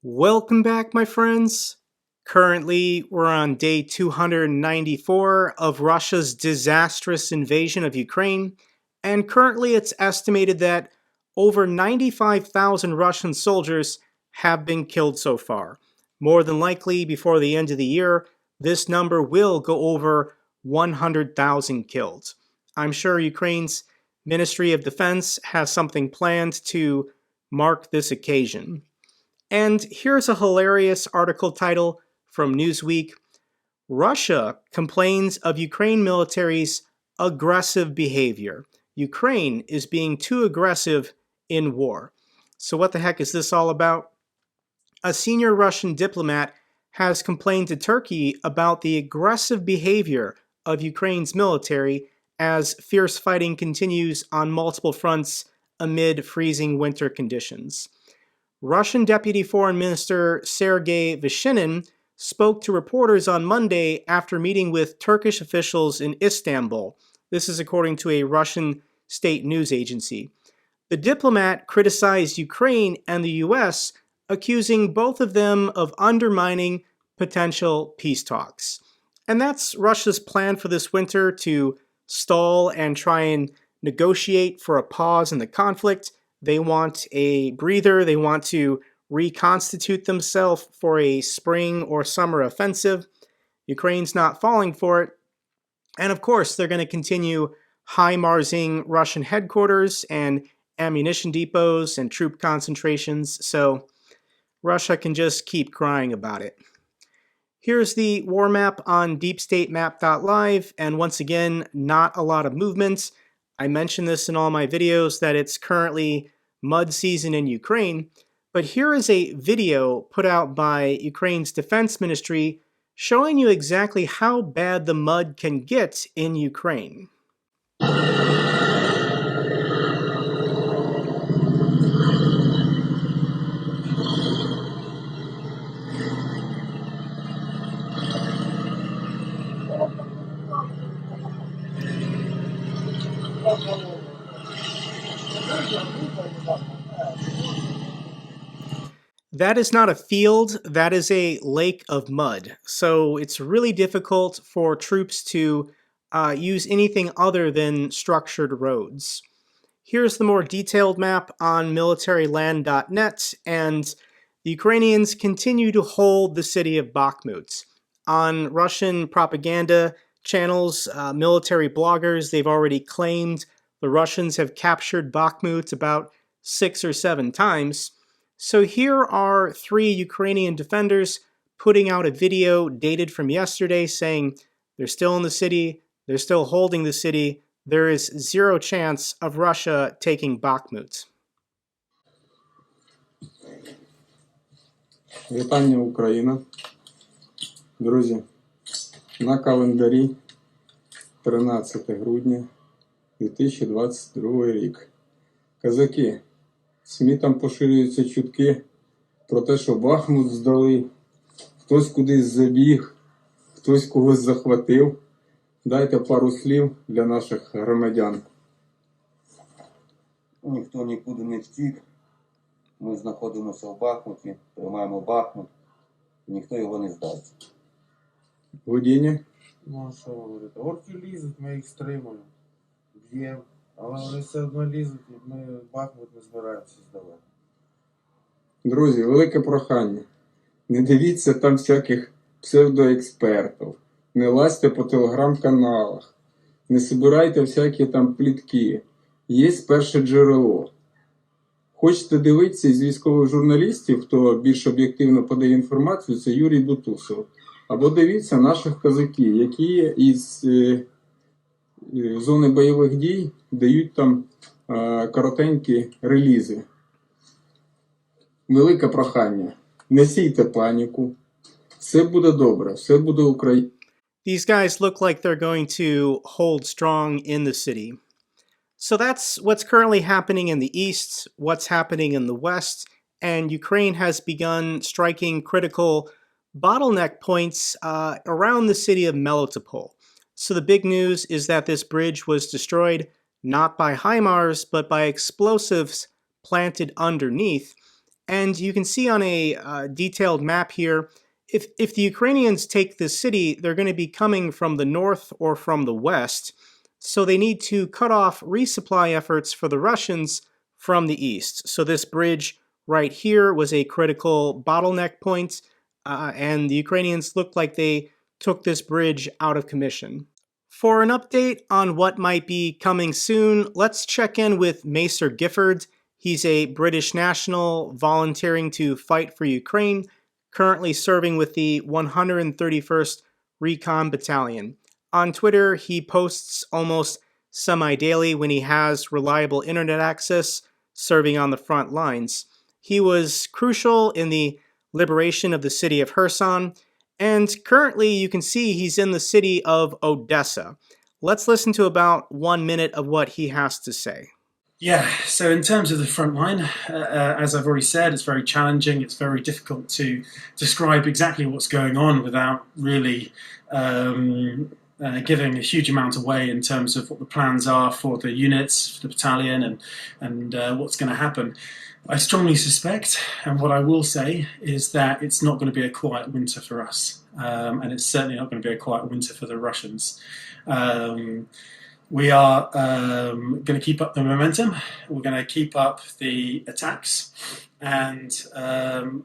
Welcome back, my friends. Currently, we're on day 294 of Russia's disastrous invasion of Ukraine, and currently it's estimated that over 95,000 Russian soldiers have been killed so far. More than likely, before the end of the year, this number will go over 100,000 killed. I'm sure Ukraine's Ministry of Defense has something planned to mark this occasion. And here's a hilarious article title from Newsweek. Russia complains of Ukraine military's aggressive behavior. Ukraine is being too aggressive in war. So what the heck is this all about? A senior Russian diplomat has complained to Turkey about the aggressive behavior of Ukraine's military as fierce fighting continues on multiple fronts amid freezing winter conditions. Russian Deputy Foreign Minister Sergei Vyshinin spoke to reporters on Monday after meeting with Turkish officials in Istanbul. This is according to a Russian state news agency. The diplomat criticized Ukraine and the US, accusing both of them of undermining potential peace talks. And that's Russia's plan for this winter, to stall and try and negotiate for a pause in the conflict. They want a breather. They want to reconstitute themselves for a spring or summer offensive. Ukraine's not falling for it. And of course, they're going to continue HIMARSing Russian headquarters and ammunition depots and troop concentrations. So Russia can just keep crying about it. Here's the war map on deepstatemap.live. And once again, not a lot of movement. I mentioned this in all my videos that it's currently mud season in Ukraine, but here is a video put out by Ukraine's defense ministry showing you exactly how bad the mud can get in Ukraine. That is not a field, that is a lake of mud. So it's really difficult for troops to use anything other than structured roads. Here's the more detailed map on militaryland.net, and the Ukrainians continue to hold the city of Bakhmut. On Russian propaganda channels, military bloggers, they've already claimed the Russians have captured Bakhmut about 6 or 7 times. So here are 3 Ukrainian defenders putting out a video dated from yesterday saying they're still in the city, they're still holding the city, there is 0 chance of Russia taking Bakhmut. Вітання, Україна. Друзі, на календарі 13 грудня 2022 рік. Казаки, СМІ там поширюються чутки про те, що Бахмут здали, хтось кудись забіг, хтось когось захватив. Дайте пару слів для наших громадян. Ніхто нікуди не втік. Ми знаходимося в Бахмуті, тримаємо Бахмут. Ніхто його не здасть. Гудіння? Ну, що говорити? Орки лізуть, ми їх стримуємо, б'ємо. Але вони все одно лізуть, і ми Бахмут не збираємося здавати. Друзі, велике прохання. Не дивіться там всяких псевдоекспертів. Не лазьте по телеграм-каналах. Не збирайте всякі там плітки. Є перше джерело. Хочете дивитися із військових журналістів, хто більш об'єктивно подає інформацію, це Юрій Бутусов. Або дивіться наших казаків, які із зони бойових дій дають там коротенькі релізи. Велике прохання. Не сійте паніку. Все буде добре. Все буде Україна. These guys look like they're going to hold strong in the city. So that's what's currently happening in the east, what's happening in the west, and Ukraine has begun striking critical bottleneck points around the city of Melitopol. So the big news is that this bridge was destroyed not by HIMARS, but by explosives planted underneath. And you can see on a detailed map here, if the Ukrainians take this city, they're going to be coming from the north or from the west. So they need to cut off resupply efforts for the Russians from the east. So this bridge right here was a critical bottleneck point, and the Ukrainians looked like they took this bridge out of commission. For an update on what might be coming soon, let's check in with Macer Gifford. He's a British national volunteering to fight for Ukraine, currently serving with the 131st Recon Battalion. On Twitter, he posts almost semi-daily when he has reliable internet access, serving on the front lines. He was crucial in the liberation of the city of Kherson, and currently you can see he's in the city of Odessa. Let's listen to about 1 minute of what he has to say. Yeah, so in terms of the front line, as I've already said, it's very challenging. It's very difficult to describe exactly what's going on without really giving a huge amount away in terms of what the plans are for the units, for the battalion, and what's going to happen. I strongly suspect, and what I will say, is that it's not going to be a quiet winter for us, and it's certainly not going to be a quiet winter for the Russians. We are going to keep up the momentum. We're going to keep up the attacks, and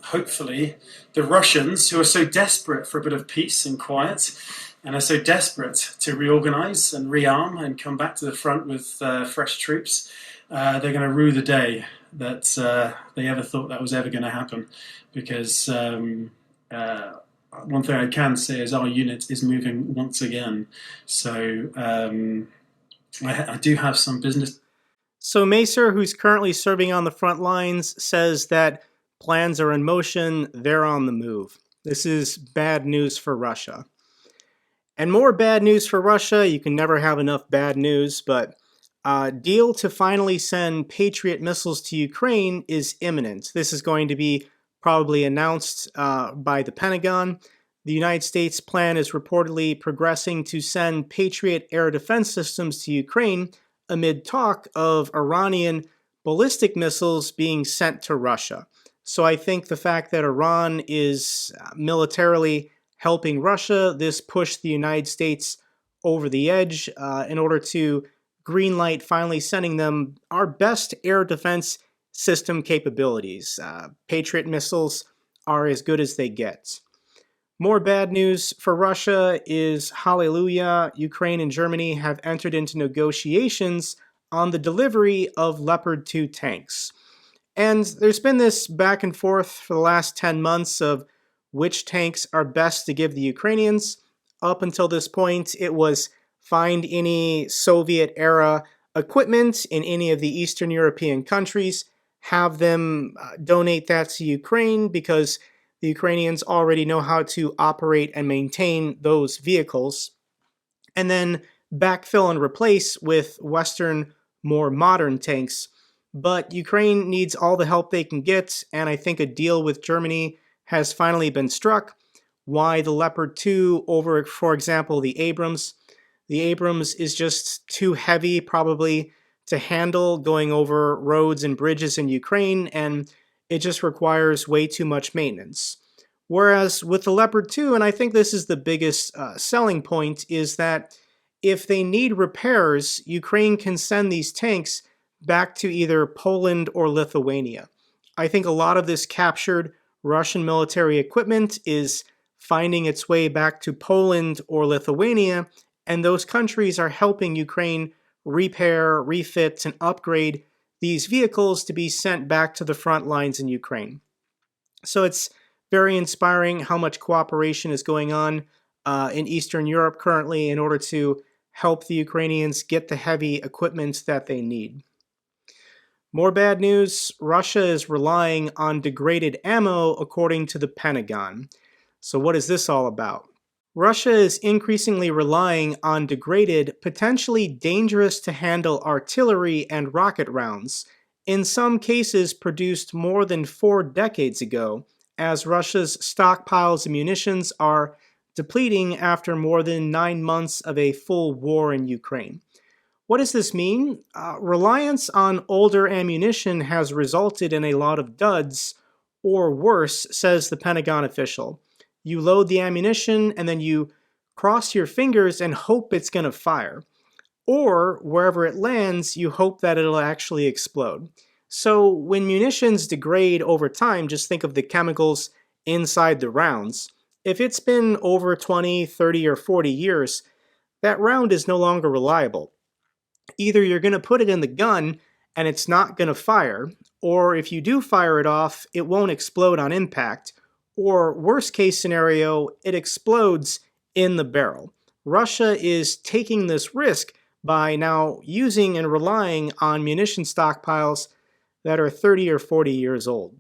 hopefully the Russians, who are so desperate for a bit of peace and quiet, and are so desperate to reorganize and rearm and come back to the front with fresh troops, they're going to rue the day that they ever thought that was ever going to happen. Because one thing I can say is our unit is moving once again. So I do have some business. So Macer, who's currently serving on the front lines, says that plans are in motion, they're on the move. This is bad news for Russia. And more bad news for Russia. You can never have enough bad news, but a deal to finally send Patriot missiles to Ukraine is imminent. This is going to be probably announced by the Pentagon. The United States plan is reportedly progressing to send Patriot air defense systems to Ukraine amid talk of Iranian ballistic missiles being sent to Russia. So I think the fact that Iran is militarily helping Russia, this pushed the United States over the edge in order to greenlight finally sending them our best air defense system capabilities. Patriot missiles are as good as they get. More bad news for Russia is, hallelujah, Ukraine and Germany have entered into negotiations on the delivery of Leopard 2 tanks. And there's been this back and forth for the last 10 months of which tanks are best to give the Ukrainians. Up until this point, it was find any Soviet-era equipment in any of the Eastern European countries, have them donate that to Ukraine because the Ukrainians already know how to operate and maintain those vehicles, and then backfill and replace with Western, more modern tanks. But Ukraine needs all the help they can get, and I think a deal with Germany has finally been struck. Why the Leopard 2 over, for example, the Abrams? The Abrams is just too heavy, probably, to handle going over roads and bridges in Ukraine, and it just requires way too much maintenance. Whereas with the Leopard 2, and I think this is the biggest selling point, is that if they need repairs, Ukraine can send these tanks back to either Poland or Lithuania. I think a lot of this captured Russian military equipment is finding its way back to Poland or Lithuania, and those countries are helping Ukraine repair, refit, and upgrade these vehicles to be sent back to the front lines in Ukraine. So it's very inspiring how much cooperation is going on in Eastern Europe currently in order to help the Ukrainians get the heavy equipment that they need. More bad news, Russia is relying on degraded ammo according to the Pentagon. So what is this all about? Russia is increasingly relying on degraded, potentially dangerous to handle artillery and rocket rounds, in some cases produced more than 4 decades ago, as Russia's stockpiles of munitions are depleting after more than 9 months of a full war in Ukraine. What does this mean? Reliance on older ammunition has resulted in a lot of duds or worse, says the Pentagon official. You load the ammunition and then you cross your fingers and hope it's going to fire. Or wherever it lands, you hope that it'll actually explode. So when munitions degrade over time, just think of the chemicals inside the rounds. If it's been over 20, 30, or 40 years, that round is no longer reliable. Either you're going to put it in the gun and it's not going to fire, or if you do fire it off, it won't explode on impact, or worst case scenario, it explodes in the barrel. Russia is taking this risk by now using and relying on munition stockpiles that are 30 or 40 years old.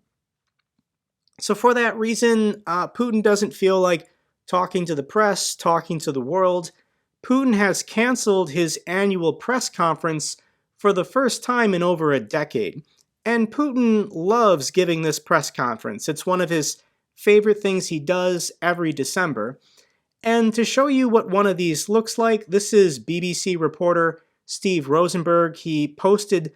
So for that reason, Putin doesn't feel like talking to the press, talking to the world. Putin has canceled his annual press conference for the first time in over a decade. And Putin loves giving this press conference. It's one of his favorite things he does every December. And to show you what one of these looks like, this is BBC reporter Steve Rosenberg. He posted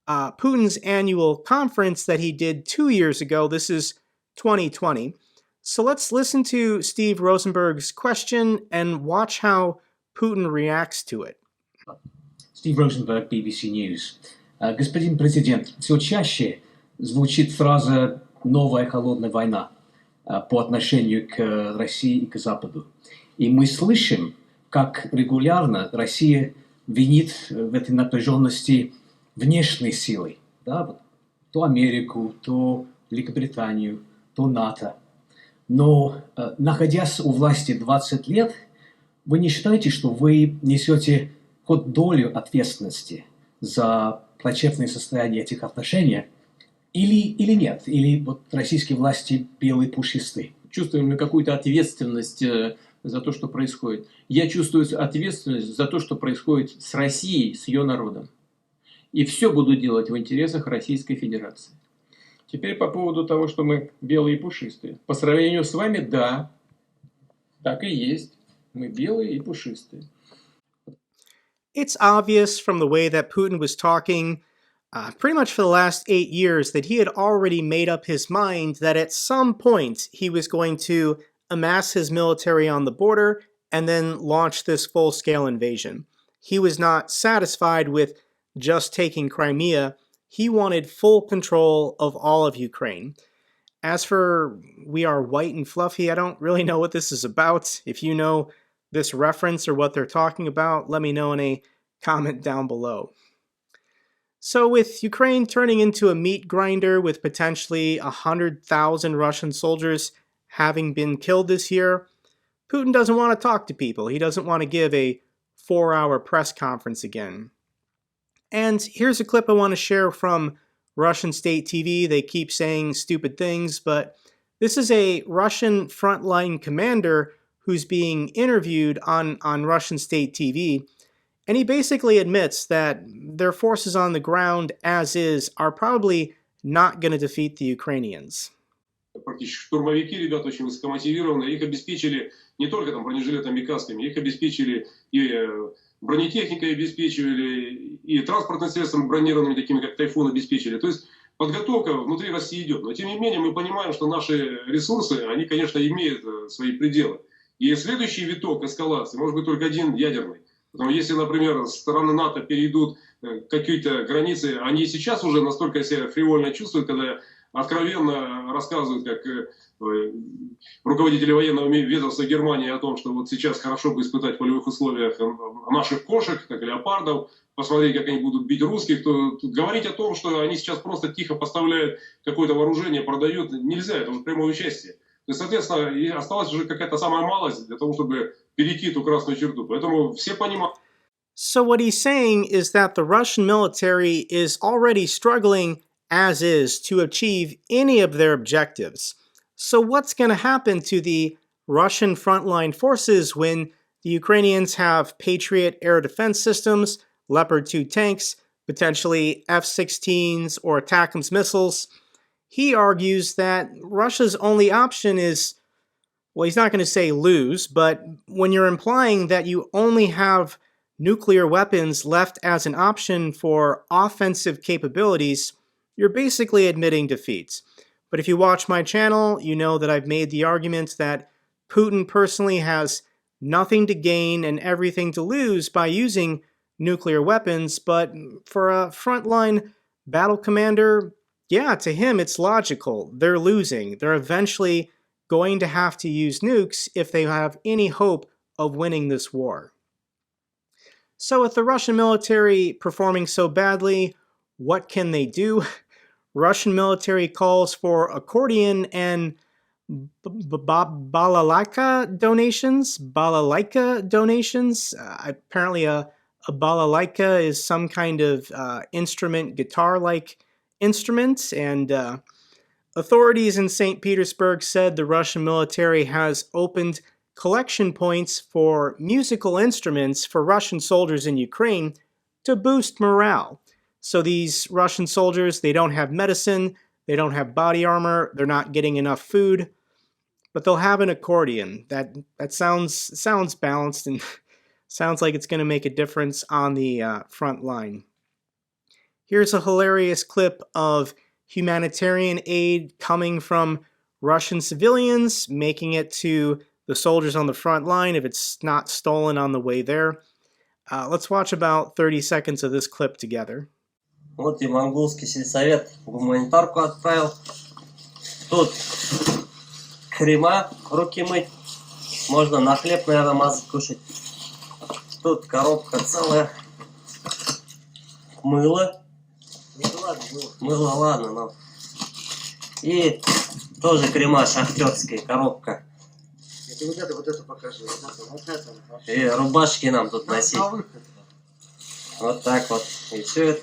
Putin's annual conference that he did 2 years ago. This is 2020. So let's listen to Steve Rosenberg's question and watch how Putin reacts to it. Steve Rosenberg, BBC News. Господин президент, все чаще звучит фраза «новая холодная война» по отношению к России и к Западу. И мы слышим, как регулярно Россия винит в этой напряженности внешние силы. Да? То Америку, то Великобританию, то НАТО. Но, находясь у власти 20 лет, вы не считаете, что вы несете хоть долю ответственности за плачевное состояние этих отношений? Или нет? Или вот российские власти белые пушистые? Чувствуем ли какую-то ответственность за то, что происходит? Я чувствую ответственность за то, что происходит с Россией, с ее народом. И все буду делать в интересах Российской Федерации. Теперь по поводу того, что мы белые и пушистые. По сравнению с вами, да, так и есть. Мы белые и пушистые. It's obvious from the way that Putin was talking pretty much for the last 8 years that he had already made up his mind that at some point he was going to amass his military on the border and then launch this full-scale invasion. He was not satisfied with just taking Crimea. He wanted full control of all of Ukraine. As for we are white and fluffy, I don't really know what this is about. If you know this reference or what they're talking about, let me know in a comment down below. So with Ukraine turning into a meat grinder with potentially 100,000 Russian soldiers having been killed this year, Putin doesn't want to talk to people. He doesn't want to give a 4-hour press conference again. And here's a clip I want to share from Russian state TV. They keep saying stupid things, but this is a Russian frontline commander who's being interviewed on Russian state TV. And he basically admits that their forces on the ground, as is, are probably not going to defeat the Ukrainians. Практически штурмовики, ребята очень высокомотивированные, их обеспечили не только там бронежилетами и касками, их обеспечили и бронетехникой обеспечивали, и транспортным средством бронированными, такими как «Тайфун», обеспечили. То есть подготовка внутри России идет. Но тем не менее мы понимаем, что наши ресурсы, они, конечно, имеют свои пределы. И следующий виток эскалации может быть только один ядерный. Потому что если, например, стороны НАТО перейдут какие-то границы, они сейчас уже настолько себя фривольно чувствуют, когда откровенно рассказывают, как руководители военного ведомства Германии о том, что вот сейчас хорошо бы испытать в полевых условиях наших кошек, как леопардов, посмотреть, как они будут бить русских, то говорить о том, что они сейчас просто тихо поставляют какое-то вооружение, продают, нельзя, это уже прямое участие. То есть, соответственно, осталась уже какая-то самая малость для того, чтобы перейти эту красную черту. Поэтому все понимают. So what he's saying is that the Russian military is already struggling, as is, to achieve any of their objectives. So what's going to happen to the Russian frontline forces when the Ukrainians have Patriot air defense systems, Leopard 2 tanks, potentially F-16s or ATACMS missiles? He argues that Russia's only option is, well, he's not going to say lose, but when you're implying that you only have nuclear weapons left as an option for offensive capabilities, you're basically admitting defeat. But if you watch my channel, you know that I've made the argument that Putin personally has nothing to gain and everything to lose by using nuclear weapons, but for a frontline battle commander, yeah, to him it's logical. They're losing. They're eventually going to have to use nukes if they have any hope of winning this war. So with the Russian military performing so badly, what can they do? Russian military calls for accordion and balalaika donations. Balalaika donations. Apparently a balalaika is some kind of instrument, guitar-like instrument, and authorities in St. Petersburg said the Russian military has opened collection points for musical instruments for Russian soldiers in Ukraine to boost morale. So these Russian soldiers, they don't have medicine, they don't have body armor, they're not getting enough food, but they'll have an accordion. That sounds balanced and sounds like it's going to make a difference on the front line. Here's a hilarious clip of humanitarian aid coming from Russian civilians, making it to the soldiers on the front line if it's not stolen on the way there. Let's watch about 30 seconds of this clip together. Вот и монгольский сельсовет гуманитарку отправил. Тут крема, руки мыть. Можно на хлеб, наверное, мазать, кушать. Тут коробка целая. Мыло. Мыло, ладно, но. И тоже крема шахтерские, коробка. Вот это покажи. Вот это. И рубашки нам тут носить. Вот так вот. И все это.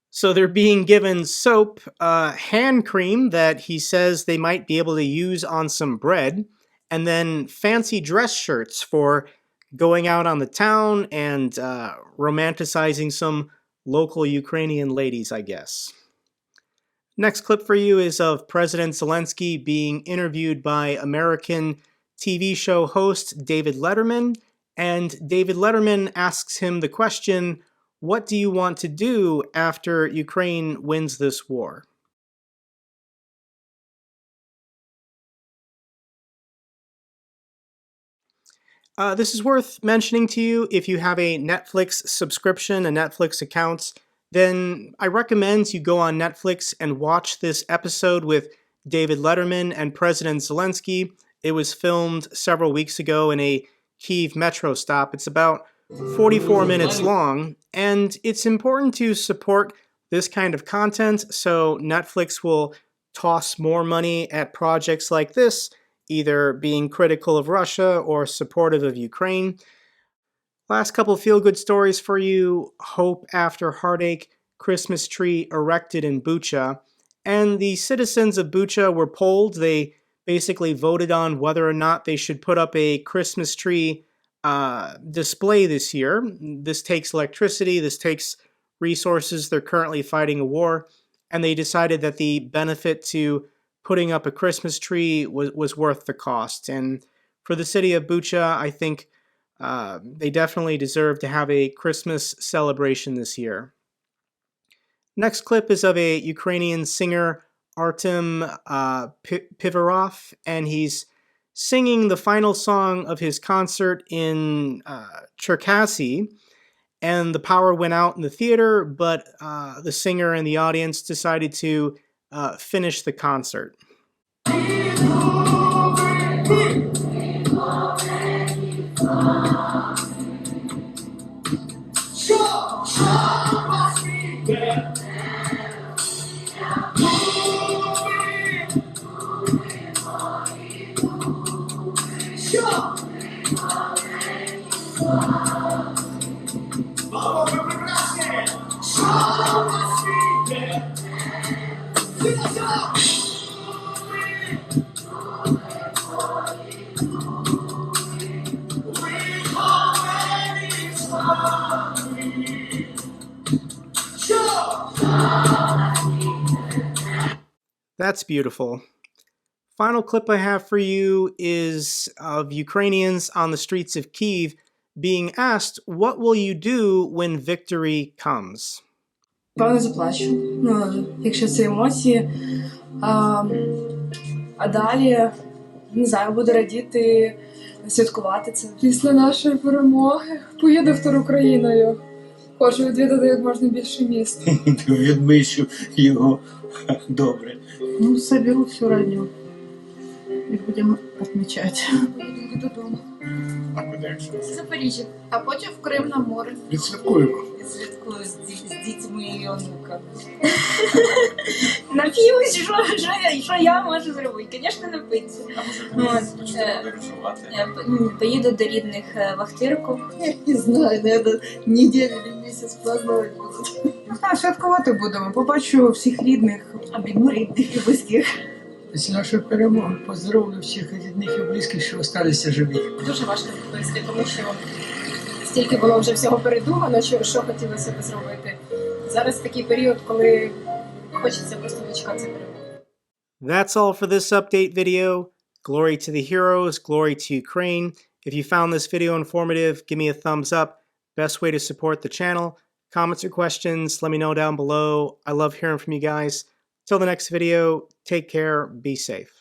So they're being given soap, hand cream that he says they might be able to use on some bread, and then fancy dress shirts for going out on the town and romanticizing some local Ukrainian ladies, I guess. Next clip for you is of President Zelensky being interviewed by American TV show host David Letterman, and David Letterman asks him the question, what do you want to do after Ukraine wins this war? This is worth mentioning to you. If you have a Netflix subscription, a Netflix account, then I recommend you go on Netflix and watch this episode with David Letterman and President Zelensky. It was filmed several weeks ago in a Kyiv metro stop. It's about 44 minutes long, and it's important to support this kind of content, so Netflix will toss more money at projects like this, either being critical of Russia or supportive of Ukraine. Last couple feel-good stories for you. Hope after heartache, Christmas tree erected in Bucha, and the citizens of Bucha were polled. They basically voted on whether or not they should put up a Christmas tree display this year. This takes electricity, this takes resources. They're currently fighting a war, and they decided that the benefit to putting up a Christmas tree was worth the cost. And for the city of Bucha, I think they definitely deserve to have a Christmas celebration this year. Next clip is of a Ukrainian singer, Artem Pivarov, and he's singing the final song of his concert in Cherkasy, and the power went out in the theater, but the singer and the audience decided to finish the concert. That's beautiful. Final clip I have for you is of Ukrainians on the streets of Kyiv being asked, what will you do when victory comes? Певно, заплачу. Якщо це емоції, А далі, не знаю, буду радіти, святкувати це. Після нашої перемоги поїду втору країною. Хочу відвідати як можна більше міст. Відмичу його добре. Ну, соберу всю родню і будемо відмічати. Поїду додому. А куди якщо? Запоріжжя, а потім в Крим на море. Відсвяткуємо. Святкую з дітьми і онуками. Нап'юсь, що я можу зробити? Звісно, напитися. А може почнемо подорожувати? Поїду до рідних в Ахтирку. Я не знаю, треба неділю чи місяць празднувати будуть. Святкувати будемо. Побачу всіх рідних, обійму рідних і близьких. Після нашої перемоги поздоровлю всіх рідних і близьких, що залишилися живі. Дуже важко відповісти, тому що стільки було вже всього передумано, що хотілося б зробити. Зараз такий період, коли хочеться просто дочекатися перемоги. That's all for this update video. Glory to the heroes, glory to Ukraine. If you found this video informative, give me a thumbs up. Best way to support the channel. Comments or questions, let me know down below. I love hearing from you guys. Till the next video, take care, be safe.